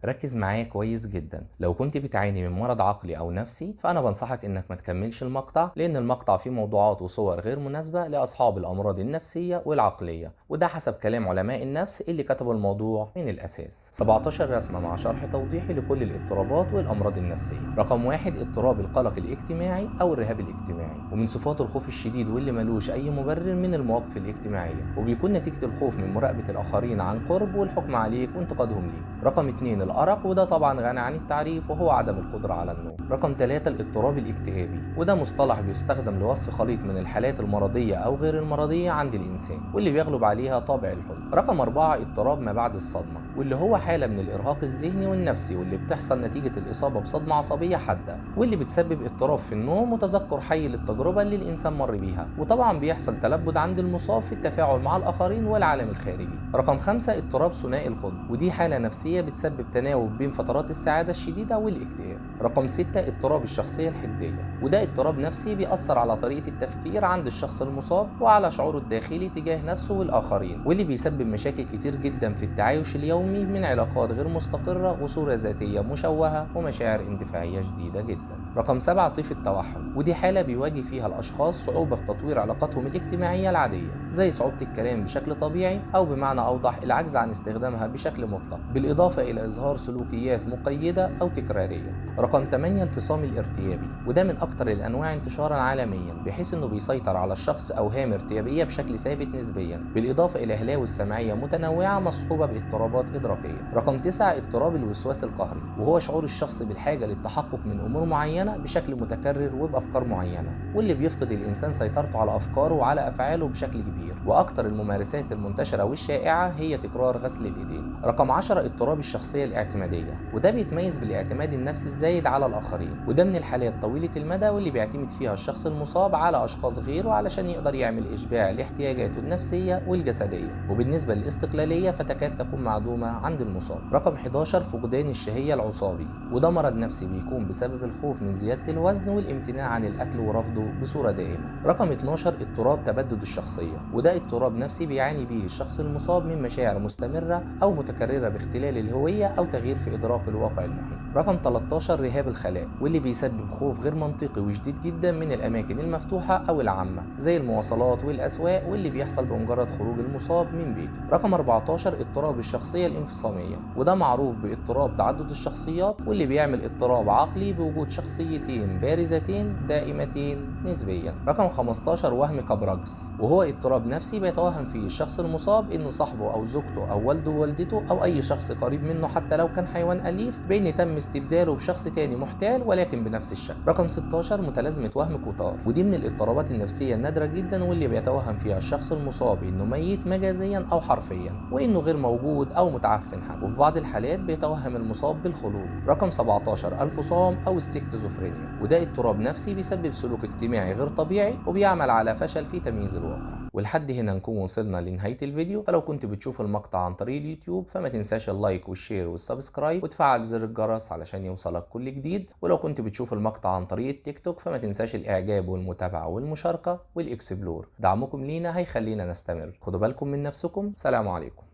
ركز معايا كويس جدا. لو كنت بتعاني من مرض عقلي او نفسي فانا بنصحك انك ما تكملش المقطع، لان المقطع فيه موضوعات وصور غير مناسبة لاصحاب الامراض النفسية والعقلية، وده حسب كلام علماء النفس اللي كتبوا الموضوع من الاساس. 17 رسمة مع شرح توضيحي لكل الاضطرابات والامراض النفسية. رقم واحد: اضطراب القلق الاجتماعي او الرهاب الاجتماعي، ومن صفات الخوف الشديد واللي ملوش اي مبرر من المواقف الاجتماعية، وبيكون نتيجة الخوف من مراقبة الاخرين عن قرب والحكم عليك وانتقادهم ليك. رقم 2: الأرق، وده طبعا غني عن التعريف وهو عدم القدرة على النوم. رقم 3: الاضطراب الاكتئابي، وده مصطلح بيستخدم لوصف خليط من الحالات المرضية أو غير المرضية عند الإنسان واللي بيغلب عليها طابع الحزن. رقم 4: اضطراب ما بعد الصدمة، واللي هو حالة من الإرهاق الذهني والنفسي واللي بتحصل نتيجة الإصابة بصدمة عصبية حادة، واللي بتسبب اضطراب في النوم وتذكر حي للتجربة اللي الإنسان مر بيها، وطبعا بيحصل تلبد عند المصاب في التفاعل مع الآخرين والعالم الخارجي. رقم 5: اضطراب ثنائي القطب، ودي حالة نفسية بتسبب تناوب بين فترات السعادة الشديدة والاكتئاب. رقم 6: اضطراب الشخصية الحدية، وده اضطراب نفسي بيأثر على طريقة التفكير عند الشخص المصاب وعلى شعوره الداخلي تجاه نفسه والآخرين، واللي بيسبب مشاكل كتير جدا في التعايش اليومي، من علاقات غير مستقرة وصورة ذاتية مشوهة ومشاعر اندفاعية شديدة جدا. رقم 7: طيف التوحد، ودي حالة بيواجه فيها الأشخاص صعوبة في تطوير علاقاتهم الاجتماعية العادية، زي صعوبة الكلام بشكل طبيعي أو بمعنى أوضح العجز عن استخدامها بشكل مطلق، بالإضافة إلى إظهار سلوكيات مقيدة أو تكرارية. رقم 8: الفصام الارتيابي، وده من أكتر الأنواع انتشارا عالميا، بحيث إنه بيسيطر على الشخص أوهام ارتيابية بشكل ثابت نسبيا، بالإضافة إلى هلاوس سمعية متنوعة مصحوبة باضطرابات إدراكية. رقم 9: اضطراب الوسواس القهري، وهو شعور الشخص بالحاجة للتحقق من أمور معينة بشكل متكرر وبأفكار معينة، واللي بيفقد الإنسان سيطرته على أفكاره وعلى أفعاله بشكل كبير. وأكتر الممارسات المنتشرة والشائعة هي تكرار غسل الإيدين. رقم 10: اضطراب الشخصية الاعتمادية، وده بيتميز بالاعتماد النفسي الزايد على الآخرين، وده من الحالات طويلة المدى واللي بيعتمد فيها الشخص المصاب على أشخاص غيره علشان يقدر يعمل إشباع لاحتياجاته النفسية والجسدية. وبالنسبة للاستقلالية فتكاد تكون معدومة عند المصاب. رقم 11: فقدان الشهية العصابي، وده مرض نفسي بيكون بسبب الخوف من زيادة الوزن والامتناع عن الأكل ورفضه بصورة دائمة. رقم 12: اضطراب تبدد الشخصية، وده اضطراب نفسي بيعاني به الشخص المصاب من مشاعر مستمرة أو متكررة باختلال الهوية أو تغيير في إدراك الواقع المحيط. رقم 13: رهاب الخلاء، واللي بيسبب خوف غير منطقي وشديد جدا من الأماكن المفتوحة أو العامة زي المواصلات والأسواق، واللي بيحصل بمجرد خروج المصاب من بيته. رقم 14: اضطراب الشخصية الانفصامية، وده معروف باضطراب تعدد الشخصيات، واللي بيعمل اضطراب عقلي بوجود شخصيتين بارزتين دائمتين نسبيا. رقم 15: وهم كابراجز، وهو اضطراب نفسي بيتوهم فيه الشخص المصاب ان صاحبه او زوجته او والده ووالدته او اي شخص قريب منه حتى لو كان حيوان اليف بان تم استبداله بشخص تاني محتال ولكن بنفس الشكل. رقم 16: متلازمة وهم كوتار، ودي من الاضطرابات النفسية النادرة جدا واللي بيتوهم فيها الشخص المصاب انه ميت مجازيا او حرفيا وانه غير موجود او متعفن حتى، وفي بعض الحالات بيتوهم المصاب بالخلود. رقم 17: الفصام او السكتوزوفرينيا، وده اضطراب نفسي بيسبب سلوك اجتماعي غير طبيعي وبيعمل على فشل في تمييز الواقع. ولحد هنا نكون وصلنا لنهاية الفيديو، فلو كنت بتشوف المقطع عن طريق اليوتيوب فما تنساش اللايك والشير والسبسكرايب وتفعل زر الجرس علشان يوصلك كل جديد، ولو كنت بتشوف المقطع عن طريق التيك توك فما تنساش الاعجاب والمتابعة والمشاركة والاكسبلور، دعمكم لينا هيخلينا نستمر. خدوا بالكم من نفسكم، سلام عليكم.